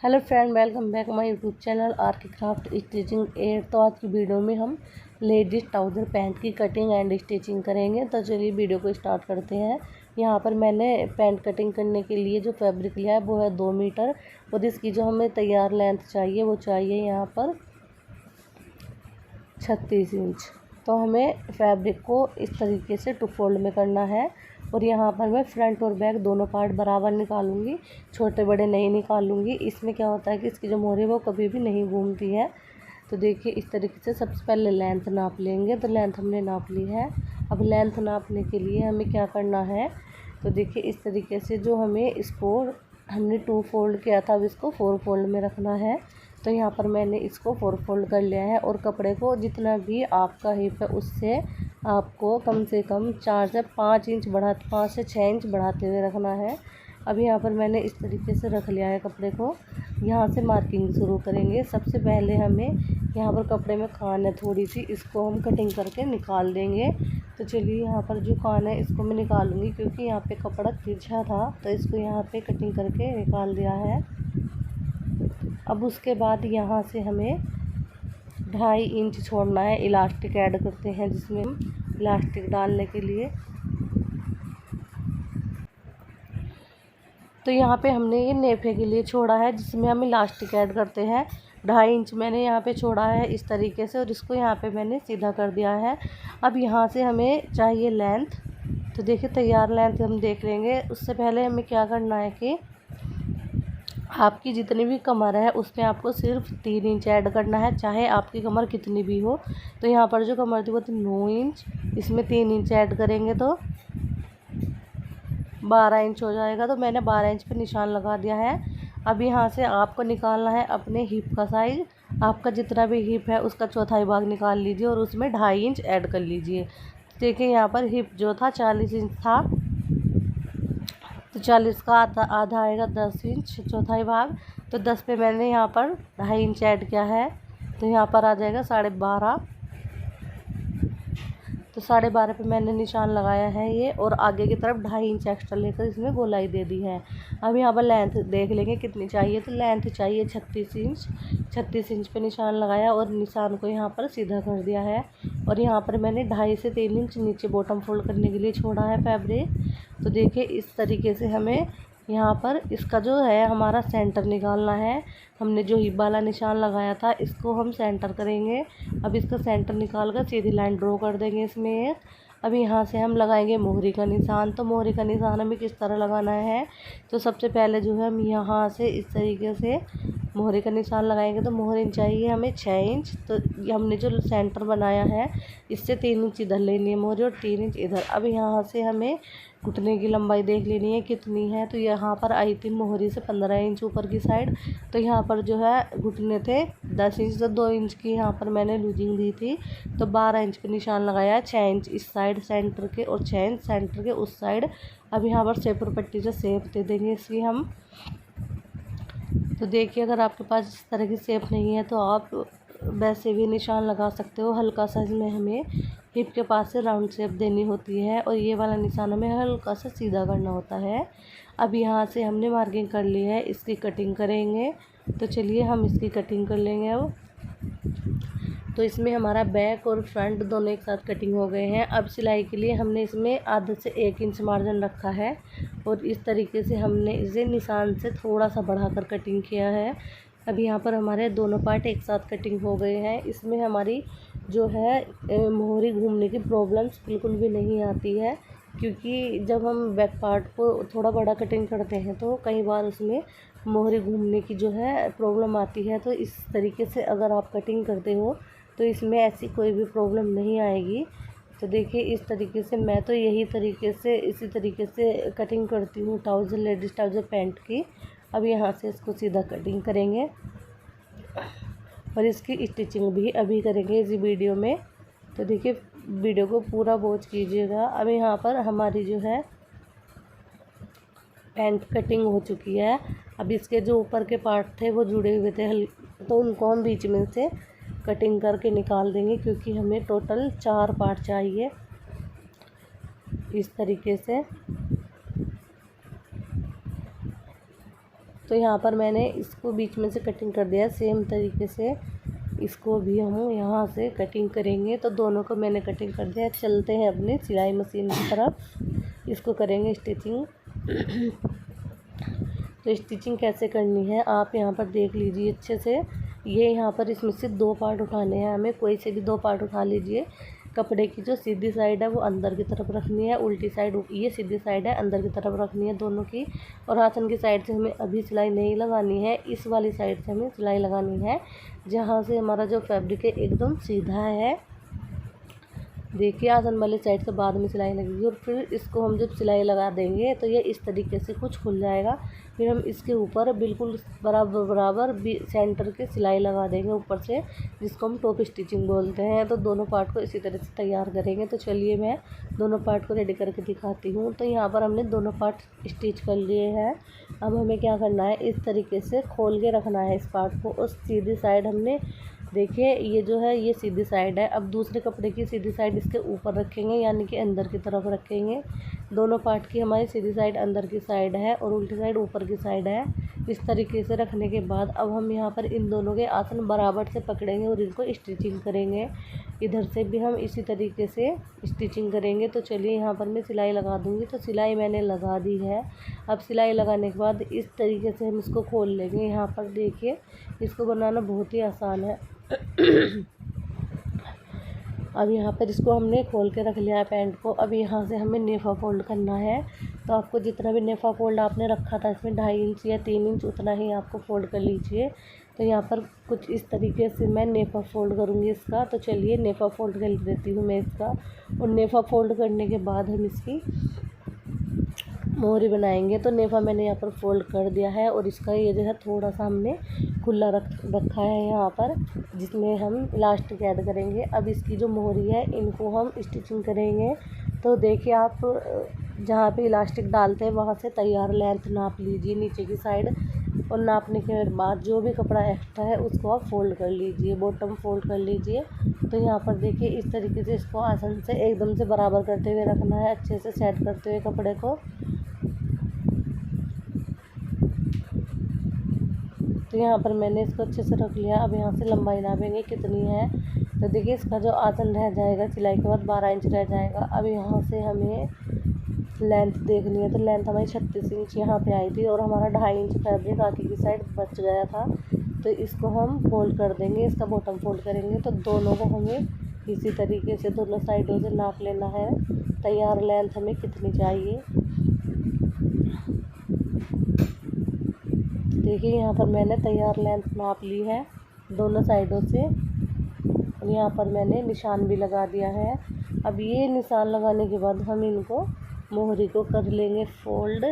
Hello friend, welcome back my YouTube channel are के craft stitching 8। तो आज की वीडियो में हम लेडीज ट्राउज़र पैंट की कटिंग एंड स्टिचिंग करेंगे। तो चलिए वीडियो को स्टार्ट करते हैं। यहाँ पर मैंने पैंट कटिंग करने के लिए जो फैब्रिक लिया है वो है 2 मीटर, और इसकी जो हमें तैयार लेंथ चाहिए वो चाहिए यहाँ पर 36 इंच। तो हमें फैब्रिक को इस तरीके से 2 फोल्ड में करना है, और यहाँ पर मैं फ्रंट और बैक दोनों पार्ट बराबर निकालूंगी, छोटे बड़े नहीं निकालूंगी। इसमें क्या होता है कि इसकी जो मोहर है वो कभी भी नहीं घूमती है। तो देखिए इस तरीके से सबसे पहले लेंथ नाप लेंगे। तो लेंथ हमने नाप ली है। अब लेंथ नापने के लिए हमें क्या करना है, तो देखिए इस तरीके से जो हमें इसको हमने 2 फोल्ड किया था, अब इसको 4 फोल्ड में रखना है। तो यहाँ पर मैंने इसको 4 फोल्ड कर लिया है, और कपड़े को जितना भी आपका हिप है उससे आपको कम से कम 4 से 5 इंच 5 से 6 इंच बढ़ाते हुए रखना है। अब यहाँ पर मैंने इस तरीके से रख लिया है कपड़े को। यहाँ से मार्किंग शुरू करेंगे। सबसे पहले हमें यहाँ पर कपड़े में खान है थोड़ी सी, इसको हम कटिंग करके निकाल देंगे। तो चलिए यहाँ पर जो खान है इसको मैं निकालूंगी, क्योंकि यहाँ पे कपड़ा तिरछा था तो इसको यहाँ पे कटिंग करके निकाल दिया है। अब उसके बाद यहाँ से हमें 2.5 इंच छोड़ना है, इलास्टिक ऐड करते हैं जिसमें हम इलास्टिक डालने के लिए। तो यहाँ पे हमने ये नेफे के लिए छोड़ा है जिसमें हम इलास्टिक ऐड करते हैं। 2.5 इंच मैंने यहाँ पे छोड़ा है इस तरीके से, और इसको यहाँ पे मैंने सीधा कर दिया है। अब यहाँ से हमें चाहिए लेंथ। तो देखिए तैयार लेंथ हम देख लेंगे। उससे पहले हमें क्या करना है कि आपकी जितनी भी कमर है उसमें आपको सिर्फ 3 इंच ऐड करना है, चाहे आपकी कमर कितनी भी हो। तो यहाँ पर जो कमर थी वो थी 9 इंच, इसमें 3 इंच ऐड करेंगे तो 12 इंच हो जाएगा। तो मैंने 12 इंच पे निशान लगा दिया है। अब यहाँ से आपको निकालना है अपने हिप का साइज़। आपका जितना भी हिप है उसका चौथाई भाग निकाल लीजिए, और उसमें 2.5 इंच ऐड कर लीजिए। देखिए यहाँ पर हिप जो था 40 इंच था, तो 40 का आधा आएगा 10 इंच चौथाई भाग। तो 10 पे मैंने यहाँ पर 2.5 इंच ऐड किया है, तो यहाँ पर आ जाएगा 12.5। तो 12.5 पे मैंने निशान लगाया है ये, और आगे की तरफ 2.5 इंच एक्स्ट्रा लेकर इसमें गोलाई दे दी है। अब यहाँ पर लेंथ देख लेंगे कितनी चाहिए। तो लेंथ चाहिए 36 इंच। 36 इंच पे निशान लगाया और निशान को यहाँ पर सीधा कर दिया है, और यहाँ पर मैंने 2.5 से 3 इंच नीचे बॉटम फोल्ड करने के लिए छोड़ा है फैब्रिक। तो देखिए इस तरीके से हमें यहाँ पर इसका जो है हमारा सेंटर निकालना है। हमने जो हिप वाला निशान लगाया था इसको हम सेंटर करेंगे। अब इसका सेंटर निकाल कर सीधी लाइन ड्रॉ कर देंगे इसमें एक। अब यहाँ से हम लगाएंगे मोहरी का निशान। तो मोहरी का निशान हमें किस तरह लगाना है, तो सबसे पहले जो है हम यहाँ से इस तरीके से मोहरी का निशान लगाएंगे। तो मोहरी चाहिए हमें 6 इंच। तो हमने जो सेंटर बनाया है इससे 3 इंच इधर लेनी है मोहरी, और 3 इंच इधर। अब यहाँ से हमें घुटने की लंबाई देख लेनी है कितनी है। तो यहाँ पर आई थी मोहरी से 15 इंच ऊपर की साइड। तो यहाँ पर जो है घुटने थे 10 इंच, तो 2 इंच की यहाँ पर मैंने लूजिंग दी थी। तो 12 इंच पे निशान लगाया है, 6 इंच इस साइड सेंटर के और 6 इंच सेंटर के उस साइड। अब यहाँ पर शेपर पट्टी से शेप दे देंगे इसकी हम। तो देखिए अगर आपके पास इस तरह की शेप नहीं है तो आप वैसे भी निशान लगा सकते हो। हल्का सा इसमें हमें हिप के पास से राउंड शेप देनी होती है, और ये वाला निशान हमें हल्का सा सीधा करना होता है। अब यहाँ से हमने मार्किंग कर ली है, इसकी कटिंग करेंगे। तो चलिए हम इसकी कटिंग कर लेंगे अब। तो इसमें हमारा बैक और फ्रंट दोनों एक साथ कटिंग हो गए हैं। अब सिलाई के लिए हमने इसमें आधे से 1 इंच मार्जिन रखा है, और इस तरीके से हमने इसे निशान से थोड़ा सा बढ़ाकर कटिंग किया है। अब यहाँ पर हमारे दोनों पार्ट एक साथ कटिंग हो गए हैं। इसमें हमारी जो है मोहरी घूमने की प्रॉब्लम्स बिल्कुल भी नहीं आती है, क्योंकि जब हम बैक पार्ट को थोड़ा बड़ा कटिंग करते हैं तो कई बार उसमें मोहरी घूमने की जो है प्रॉब्लम आती है। तो इस तरीके से अगर आप कटिंग करते हो तो इसमें ऐसी कोई भी प्रॉब्लम नहीं आएगी। तो देखिए इस तरीके से मैं तो इसी तरीके से कटिंग करती हूँ ट्राउज़र, लेडीज़ ट्राउज़र पैंट की। अब यहाँ से इसको सीधा कटिंग करेंगे, और इसकी स्टिचिंग भी अभी करेंगे इसी वीडियो में। तो देखिए वीडियो को पूरा वॉच कीजिएगा। अब यहाँ पर हमारी जो है पैंट कटिंग हो चुकी है। अब इसके जो ऊपर के पार्ट थे वो जुड़े हुए थे, तो उनको हम बीच में से कटिंग करके निकाल देंगे, क्योंकि हमें टोटल 4 पार्ट चाहिए इस तरीके से। तो यहाँ पर मैंने इसको बीच में से कटिंग कर दिया। सेम तरीके से इसको भी हम यहाँ से कटिंग करेंगे। तो दोनों को मैंने कटिंग कर दिया। चलते हैं अपनी सिलाई मशीन की तरफ, इसको करेंगे स्टिचिंग। तो स्टिचिंग कैसे करनी है आप यहाँ पर देख लीजिए अच्छे से। ये यहाँ पर इसमें से 2 पार्ट उठाने हैं हमें, कोई से भी 2 पार्ट उठा लीजिए। कपड़े की जो सीधी साइड है वो अंदर की तरफ रखनी है, उल्टी साइड ये सीधी साइड है अंदर की तरफ रखनी है दोनों की। और आसन की साइड से हमें अभी सिलाई नहीं लगानी है, इस वाली साइड से हमें सिलाई लगानी है जहाँ से हमारा जो फैब्रिक है एकदम सीधा है। देखिए आसन वाली साइड से बाद में सिलाई लगेगी। और फिर इसको हम जब सिलाई लगा देंगे तो ये इस तरीके से कुछ खुल जाएगा। फिर हम इसके ऊपर बिल्कुल बराबर सेंटर के सिलाई लगा देंगे ऊपर से, जिसको हम टॉप स्टिचिंग बोलते हैं। तो दोनों पार्ट को इसी तरह से तैयार करेंगे। तो चलिए मैं दोनों पार्ट को रेडी करके दिखाती हूँ। तो यहाँ पर हमने दोनों पार्ट स्टिच कर लिए हैं। अब हमें क्या करना है, इस तरीके से खोल के रखना है इस पार्ट को। और सीधी साइड हमने देखिए ये जो है ये सीधी साइड है। अब दूसरे कपड़े की सीधी साइड इसके ऊपर रखेंगे, यानी कि अंदर की तरफ रखेंगे। दोनों पार्ट की हमारी सीधी साइड अंदर की साइड है और उल्टी साइड ऊपर की साइड है। इस तरीके से रखने के बाद अब हम यहाँ पर इन दोनों के आसन बराबर से पकड़ेंगे और इनको स्टिचिंग करेंगे। इधर से भी हम इसी तरीके से स्टिचिंग करेंगे। तो चलिए यहाँ पर मैं सिलाई लगा दूँगी। तो सिलाई मैंने लगा दी है। अब सिलाई लगाने के बाद इस तरीके से हम इसको खोल लेंगे। यहाँ पर देखिए इसको बनाना बहुत ही आसान है। अब यहाँ पर इसको हमने खोल के रख लिया है पैंट को। अब यहाँ से हमें नेफा फोल्ड करना है। तो आपको जितना भी नेफा फोल्ड आपने रखा था इसमें 2.5 इंच या 3 इंच उतना ही आपको फोल्ड कर लीजिए। तो यहाँ पर कुछ इस तरीके से मैं नेफा फोल्ड करूँगी इसका। तो चलिए नेफा फोल्ड कर देती हूँ मैं इसका। और नेफा फोल्ड करने के बाद हम इसकी मोहरी बनाएंगे। तो नेफा मैंने यहाँ पर फोल्ड कर दिया है और इसका ये जो है थोड़ा सा हमने खुला रखा है यहाँ पर, जिसमें हम इलास्टिक ऐड करेंगे। अब इसकी जो मोहरी है इनको हम स्टिचिंग करेंगे। तो देखिए आप जहाँ पे इलास्टिक डालते हैं वहाँ से तैयार लेंथ नाप लीजिए नीचे की साइड। और नापने के बाद जो भी कपड़ा एक्स्ट्रा है उसको आप फोल्ड कर लीजिए, बॉटम फोल्ड कर लीजिए। तो यहाँ पर देखिए इस तरीके से इसको आसान से एकदम से बराबर करते हुए रखना है, अच्छे से सेट करते हुए कपड़े को। तो यहाँ पर मैंने इसको अच्छे से रख लिया। अब यहाँ से लंबाई नापेंगे कितनी है। तो देखिए इसका जो आसन रह जाएगा सिलाई के बाद 12 इंच रह जाएगा। अब यहाँ से हमें लेंथ देखनी है। तो लेंथ हमारी 36 इंच यहाँ पे आई थी और हमारा 2.5 इंच फैब्रिक आगे की साइड बच गया था। तो इसको हम फोल्ड कर देंगे, इसका बॉटम फोल्ड करेंगे। तो दोनों को हमें इसी तरीके से दोनों साइडों से नाप लेना है, तैयार लेंथ हमें कितनी चाहिए। देखिए यहाँ पर मैंने तैयार लेंथ नाप ली है दोनों साइडों से। और यहाँ पर मैंने निशान भी लगा दिया है। अब ये निशान लगाने के बाद हम इनको मोहरी को कर लेंगे फोल्ड।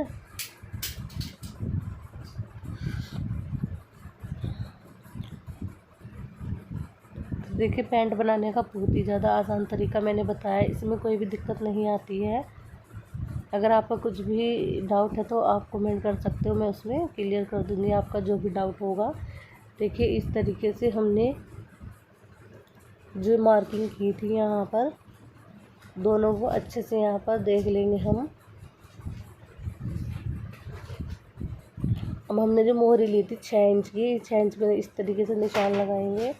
देखिए पैंट बनाने का बहुत ही ज़्यादा आसान तरीका मैंने बताया, इसमें कोई भी दिक्कत नहीं आती है। अगर आपका कुछ भी डाउट है तो आप कमेंट कर सकते हो, मैं उसमें क्लियर कर दूँगी आपका जो भी डाउट होगा। देखिए इस तरीके से हमने जो मार्किंग की थी यहाँ पर दोनों को अच्छे से यहाँ पर देख लेंगे हम। अब हमने जो मोहरी ली थी 6 इंच की, 6 इंच में इस तरीके से निशान लगाएंगे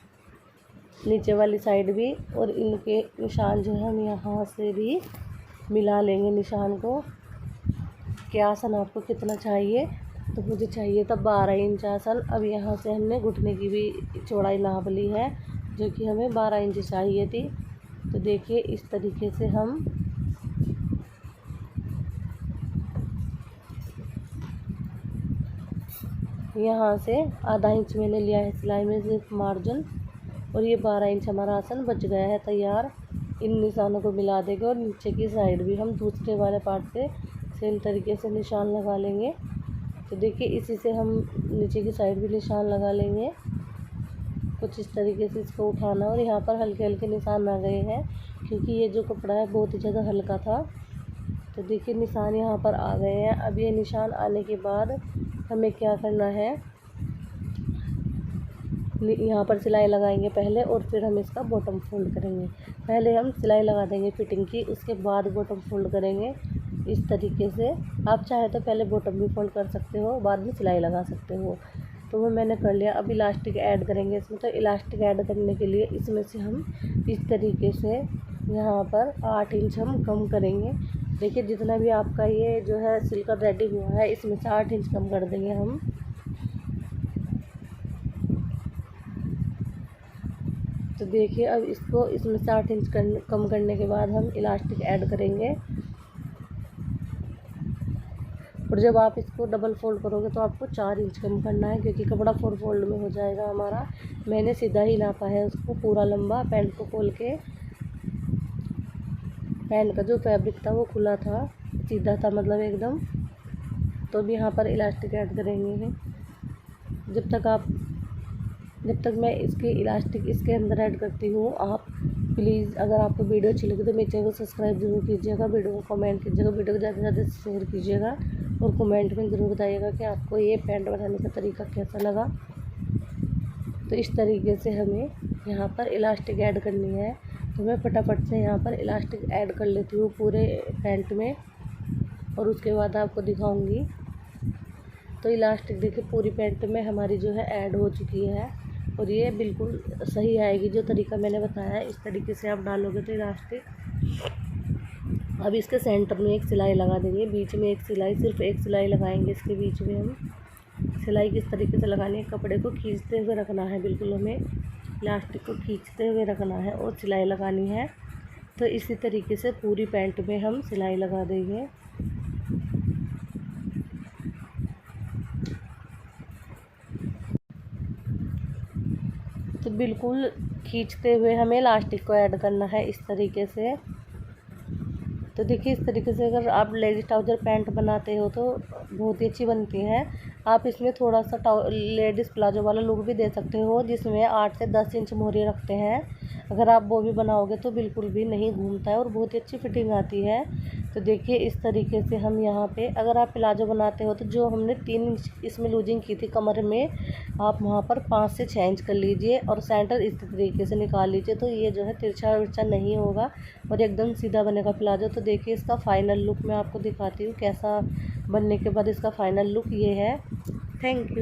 नीचे वाली साइड भी। और इनके निशान जो है हम यहाँ से भी मिला लेंगे निशान को। क्या आसन आपको कितना चाहिए, तो मुझे चाहिए था 12 इंच आसन। अब यहाँ से हमने घुटने की भी चौड़ाई नाप ली है जो कि हमें 12 इंच चाहिए थी। तो देखिए इस तरीके से हम यहाँ से आधा इंच मैंने लिया है सिलाई में सिर्फ मार्जिन। और ये 12 इंच हमारा आसन बच गया है तैयार। इन निशानों को मिला देंगे और नीचे की साइड भी हम दूसरे वाले पार्ट से सेम तरीके से निशान लगा लेंगे। तो देखिए इसी से हम नीचे की साइड भी निशान लगा लेंगे। कुछ इस तरीके से इसको उठाना। और यहाँ पर हल्के हल्के निशान आ गए हैं क्योंकि ये जो कपड़ा है बहुत ही ज़्यादा हल्का था। तो देखिए निशान यहाँ पर आ गए हैं। अब ये निशान आने के बाद हमें क्या करना है, यहाँ पर सिलाई लगाएंगे पहले और फिर हम इसका बॉटम फोल्ड करेंगे। पहले हम सिलाई लगा देंगे फिटिंग की, उसके बाद बॉटम फोल्ड करेंगे। इस तरीके से। आप चाहे तो पहले बॉटम भी फोल्ड कर सकते हो, बाद में सिलाई लगा सकते हो। तो वो मैंने कर लिया। अब इलास्टिक ऐड करेंगे इसमें। तो इलास्टिक ऐड करने के लिए इसमें से हम इस तरीके से यहाँ पर 8 इंच हम कम करेंगे। देखिए जितना भी आपका ये जो है सिल्कर रेडी हुआ है, इसमें से 8 इंच कम कर देंगे हम। तो देखिए अब इसको इसमें से 8 इंच कम करने के बाद हम इलास्टिक ऐड करेंगे। और जब आप इसको डबल फोल्ड करोगे तो आपको 4 इंच कम करना है, क्योंकि कपड़ा 4 फोल्ड में हो जाएगा हमारा। मैंने सीधा ही नापा है उसको पूरा लंबा। पैंट को खोल के, पैंट का जो फैब्रिक था वो खुला था, सीधा था मतलब एकदम। तो अब यहाँ पर इलास्टिक ऐड करेंगे। जब तक मैं इसके इलास्टिक इसके अंदर ऐड करती हूँ, आप प्लीज़ अगर आपको वीडियो अच्छी लगी तो मेरे चैनल को सब्सक्राइब जरूर कीजिएगा, वीडियो को कमेंट कीजिएगा, वीडियो को ज़्यादा से ज़्यादा शेयर कीजिएगा और कमेंट में ज़रूर बताइएगा कि आपको ये पैंट बनाने का तरीका कैसा लगा। तो इस तरीके से हमें यहाँ पर इलास्टिक ऐड करनी है। तो मैं फटाफट से यहाँ पर इलास्टिक ऐड कर लेती हूँ पूरे पैंट में, और उसके बाद आपको दिखाऊँगी। तो इलास्टिक देखिए पूरी पैंट में हमारी जो है ऐड हो चुकी है, और ये बिल्कुल सही आएगी जो तरीका मैंने बताया है। इस तरीके से आप डालोगे तो इलास्टिक। अब इसके सेंटर में एक सिलाई लगा देंगे, बीच में एक सिलाई, सिर्फ एक सिलाई लगाएंगे इसके बीच में हम। सिलाई किस तरीके से लगानी है, कपड़े को खींचते हुए रखना है, बिल्कुल हमें इलास्टिक को खींचते हुए रखना है और सिलाई लगानी है। तो इसी तरीके से पूरी पैंट में हम सिलाई लगा देंगे। तो बिल्कुल खींचते हुए हमें इलास्टिक को ऐड करना है इस तरीके से। तो देखिए इस तरीके से अगर आप लेडीज ट्राउज़र पैंट बनाते हो तो बहुत ही अच्छी बनती है। आप इसमें थोड़ा सा लेडीज़ प्लाजो वाला लुक भी दे सकते हो, जिसमें 8 से 10 इंच मोहरी रखते हैं। अगर आप वो भी बनाओगे तो बिल्कुल भी नहीं घूमता है और बहुत ही अच्छी फिटिंग आती है। तो देखिए इस तरीके से हम यहाँ पे, अगर आप प्लाजो बनाते हो तो जो हमने 3 इंच इसमें लूजिंग की थी कमर में, आप वहाँ पर 5 से 6 इंच कर लीजिए और सेंटर इस तरीके से निकाल लीजिए। तो ये जो है तिरछा विरछा नहीं होगा और एकदम सीधा बनेगा प्लाजो। तो देखिए इसका फाइनल लुक मैं आपको दिखाती हूँ, कैसा बनने के बाद इसका फाइनल लुक ये है। Thank you.